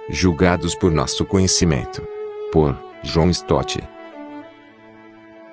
julgados por nosso conhecimento. Por John Stott.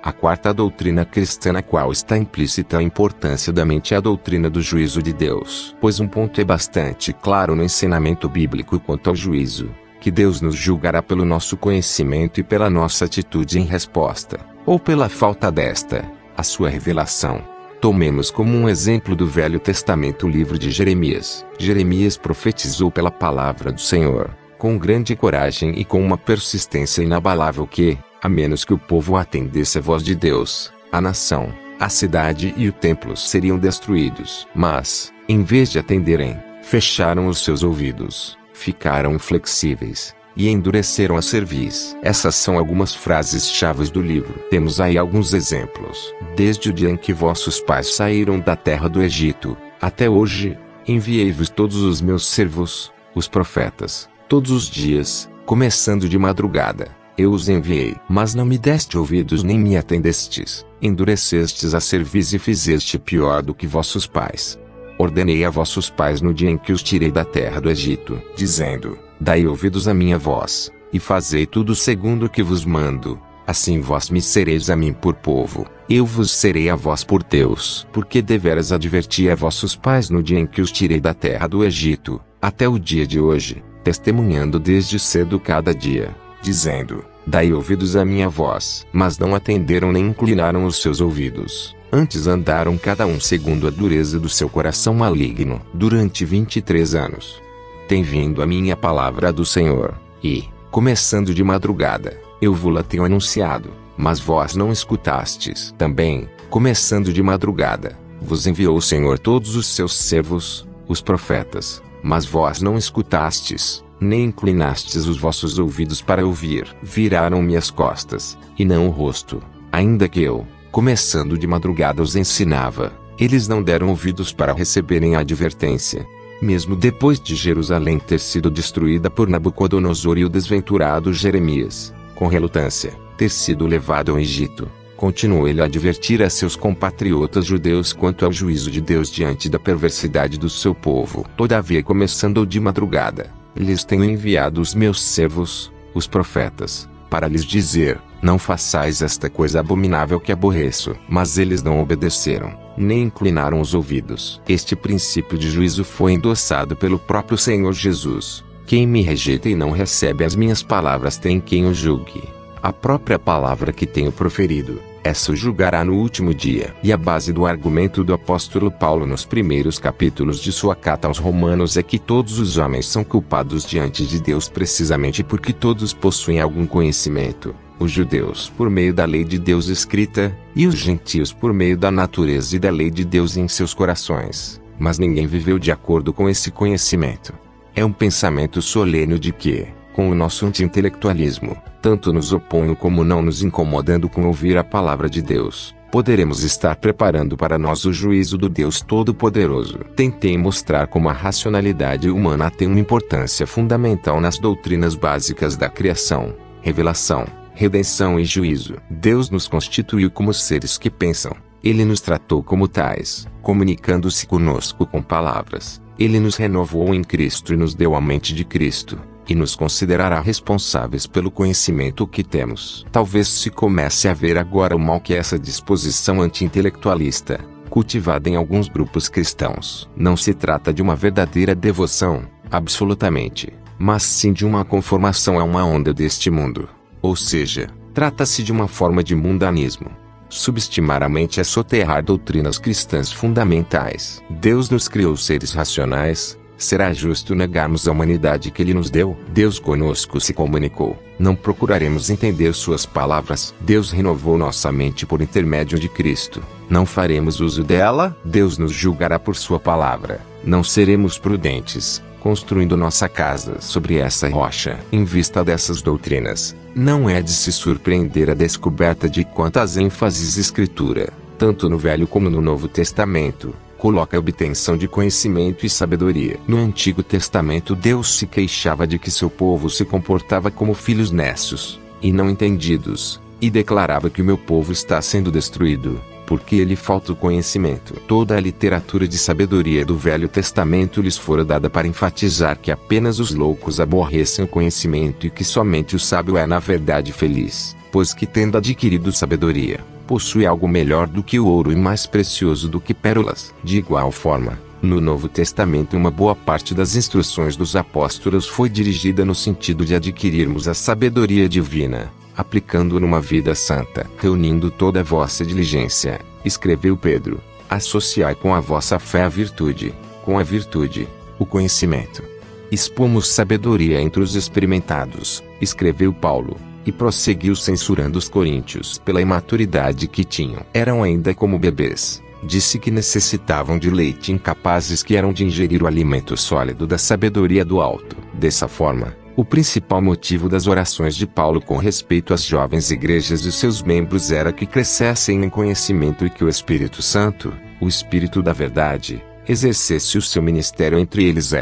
A quarta doutrina cristã na qual está implícita a importância da mente é a doutrina do juízo de Deus. Pois um ponto é bastante claro no ensinamento bíblico quanto ao juízo, que Deus nos julgará pelo nosso conhecimento e pela nossa atitude em resposta, ou pela falta desta, a sua revelação. Tomemos como um exemplo do Velho Testamento o livro de Jeremias. Jeremias profetizou pela palavra do Senhor, com grande coragem e com uma persistência inabalável que, a menos que o povo atendesse à voz de Deus, a nação, a cidade e o templo seriam destruídos. Mas, em vez de atenderem, fecharam os seus ouvidos, ficaram inflexíveis, e endureceram a cerviz. Essas são algumas frases-chave do livro. Temos aí alguns exemplos. Desde o dia em que vossos pais saíram da terra do Egito, até hoje, enviei-vos todos os meus servos, os profetas, todos os dias, começando de madrugada. Eu os enviei, mas não me deste ouvidos nem me atendestes, endurecestes a cerviz e fizeste pior do que vossos pais. Ordenei a vossos pais no dia em que os tirei da terra do Egito, dizendo, dai ouvidos à minha voz, e fazei tudo segundo o que vos mando, assim vós me sereis a mim por povo, eu vos serei a vós por Deus. Porque deveras adverti a vossos pais no dia em que os tirei da terra do Egito, até o dia de hoje, testemunhando desde cedo cada dia, dizendo, dai ouvidos à minha voz. Mas não atenderam nem inclinaram os seus ouvidos. Antes andaram cada um segundo a dureza do seu coração maligno. Durante 23 anos. Tem vindo a minha palavra do Senhor, e, começando de madrugada, eu vou-la tenho anunciado, mas vós não escutastes. Também, começando de madrugada, vos enviou o Senhor todos os seus servos, os profetas, mas vós não escutastes, nem inclinastes os vossos ouvidos para ouvir. Viraram-me as costas, e não o rosto, ainda que eu, começando de madrugada os ensinava, eles não deram ouvidos para receberem a advertência. Mesmo depois de Jerusalém ter sido destruída por Nabucodonosor e o desventurado Jeremias, com relutância, ter sido levado ao Egito, continuou ele a advertir a seus compatriotas judeus quanto ao juízo de Deus diante da perversidade do seu povo. Todavia, começando de madrugada, lhes tenho enviado os meus servos, os profetas, para lhes dizer, não façais esta coisa abominável que aborreço. Mas eles não obedeceram, nem inclinaram os ouvidos. Este princípio de juízo foi endossado pelo próprio Senhor Jesus. Quem me rejeita e não recebe as minhas palavras tem quem o julgue. A própria palavra que tenho proferido, essa o julgará no último dia. E a base do argumento do apóstolo Paulo nos primeiros capítulos de sua carta aos Romanos é que todos os homens são culpados diante de Deus precisamente porque todos possuem algum conhecimento. Os judeus por meio da lei de Deus escrita, e os gentios por meio da natureza e da lei de Deus em seus corações. Mas ninguém viveu de acordo com esse conhecimento. É um pensamento solene de que, com o nosso anti-intelectualismo, tanto nos opondo como não nos incomodando com ouvir a palavra de Deus, poderemos estar preparando para nós o juízo do Deus Todo-Poderoso. Tentei mostrar como a racionalidade humana tem uma importância fundamental nas doutrinas básicas da criação, revelação, redenção e juízo. Deus nos constituiu como seres que pensam. Ele nos tratou como tais, comunicando-se conosco com palavras. Ele nos renovou em Cristo e nos deu a mente de Cristo, e nos considerará responsáveis pelo conhecimento que temos. Talvez se comece a ver agora o mal que é essa disposição anti-intelectualista, cultivada em alguns grupos cristãos. Não se trata de uma verdadeira devoção, absolutamente, mas sim de uma conformação a uma onda deste mundo. Ou seja, trata-se de uma forma de mundanismo. Subestimar a mente é soterrar doutrinas cristãs fundamentais. Deus nos criou seres racionais. Será justo negarmos a humanidade que Ele nos deu? Deus conosco se comunicou. Não procuraremos entender suas palavras. Deus renovou nossa mente por intermédio de Cristo. Não faremos uso dela? Deus nos julgará por sua palavra. Não seremos prudentes, construindo nossa casa sobre essa rocha. Em vista dessas doutrinas, não é de se surpreender a descoberta de quantas ênfases Escritura, tanto no Velho como no Novo Testamento, coloca a obtenção de conhecimento e sabedoria. No Antigo Testamento Deus se queixava de que seu povo se comportava como filhos nécios, e não entendidos, e declarava que o meu povo está sendo destruído, porque lhe falta o conhecimento. Toda a literatura de sabedoria do Velho Testamento lhes fora dada para enfatizar que apenas os loucos aborrecem o conhecimento e que somente o sábio é na verdade feliz, pois que tendo adquirido sabedoria, possui algo melhor do que o ouro e mais precioso do que pérolas. De igual forma, no Novo Testamento uma boa parte das instruções dos apóstolos foi dirigida no sentido de adquirirmos a sabedoria divina, aplicando numa vida santa. Reunindo toda a vossa diligência, escreveu Pedro, associai com a vossa fé a virtude, com a virtude, o conhecimento. Expomos sabedoria entre os experimentados, escreveu Paulo, e prosseguiu censurando os coríntios pela imaturidade que tinham. Eram ainda como bebês. Disse que necessitavam de leite, incapazes que eram de ingerir o alimento sólido da sabedoria do alto. Dessa forma, o principal motivo das orações de Paulo com respeito às jovens igrejas e seus membros era que crescessem em conhecimento e que o Espírito Santo, o Espírito da verdade, exercesse o seu ministério entre eles.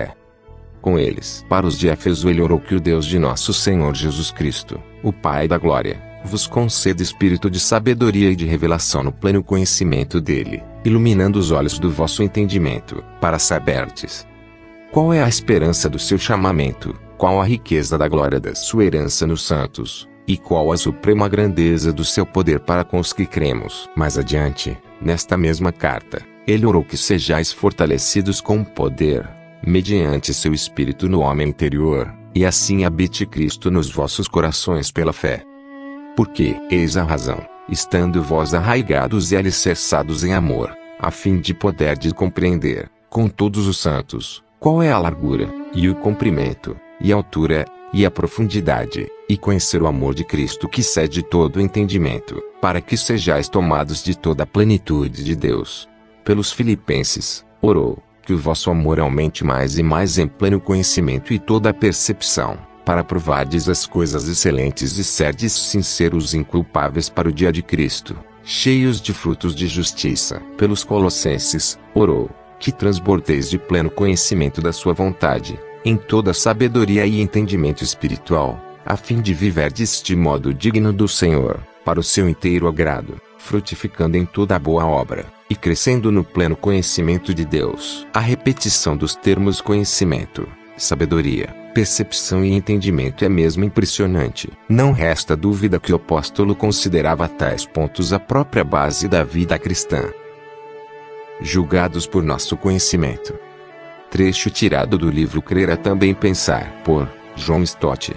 Com eles. Para os de Éfeso ele orou que o Deus de nosso Senhor Jesus Cristo, o Pai da glória, vos conceda espírito de sabedoria e de revelação no pleno conhecimento dele, iluminando os olhos do vosso entendimento, para saberdes qual é a esperança do seu chamamento, qual a riqueza da glória da sua herança nos santos, e qual a suprema grandeza do seu poder para com os que cremos. Mais adiante, nesta mesma carta, ele orou que sejais fortalecidos com poder, mediante seu Espírito no homem interior, e assim habite Cristo nos vossos corações pela fé. Porque, eis a razão, estando vós arraigados e alicerçados em amor, a fim de poderdes compreender, com todos os santos, qual é a largura, e o comprimento, e a altura, e a profundidade, e conhecer o amor de Cristo que excede todo o entendimento, para que sejais tomados de toda a plenitude de Deus. Pelos Filipenses, orou, que o vosso amor aumente mais e mais em pleno conhecimento e toda a percepção, para provardes as coisas excelentes e serdes sinceros e inculpáveis para o dia de Cristo, cheios de frutos de justiça. Pelos Colossenses, orou, que transbordeis de pleno conhecimento da sua vontade, em toda sabedoria e entendimento espiritual, a fim de viverdes de modo digno do Senhor, para o seu inteiro agrado, frutificando em toda a boa obra, e crescendo no pleno conhecimento de Deus. A repetição dos termos conhecimento, sabedoria, percepção e entendimento é mesmo impressionante. Não resta dúvida que o apóstolo considerava tais pontos a própria base da vida cristã. Julgados por nosso conhecimento. Trecho tirado do livro Crer é Também Pensar, por John Stott.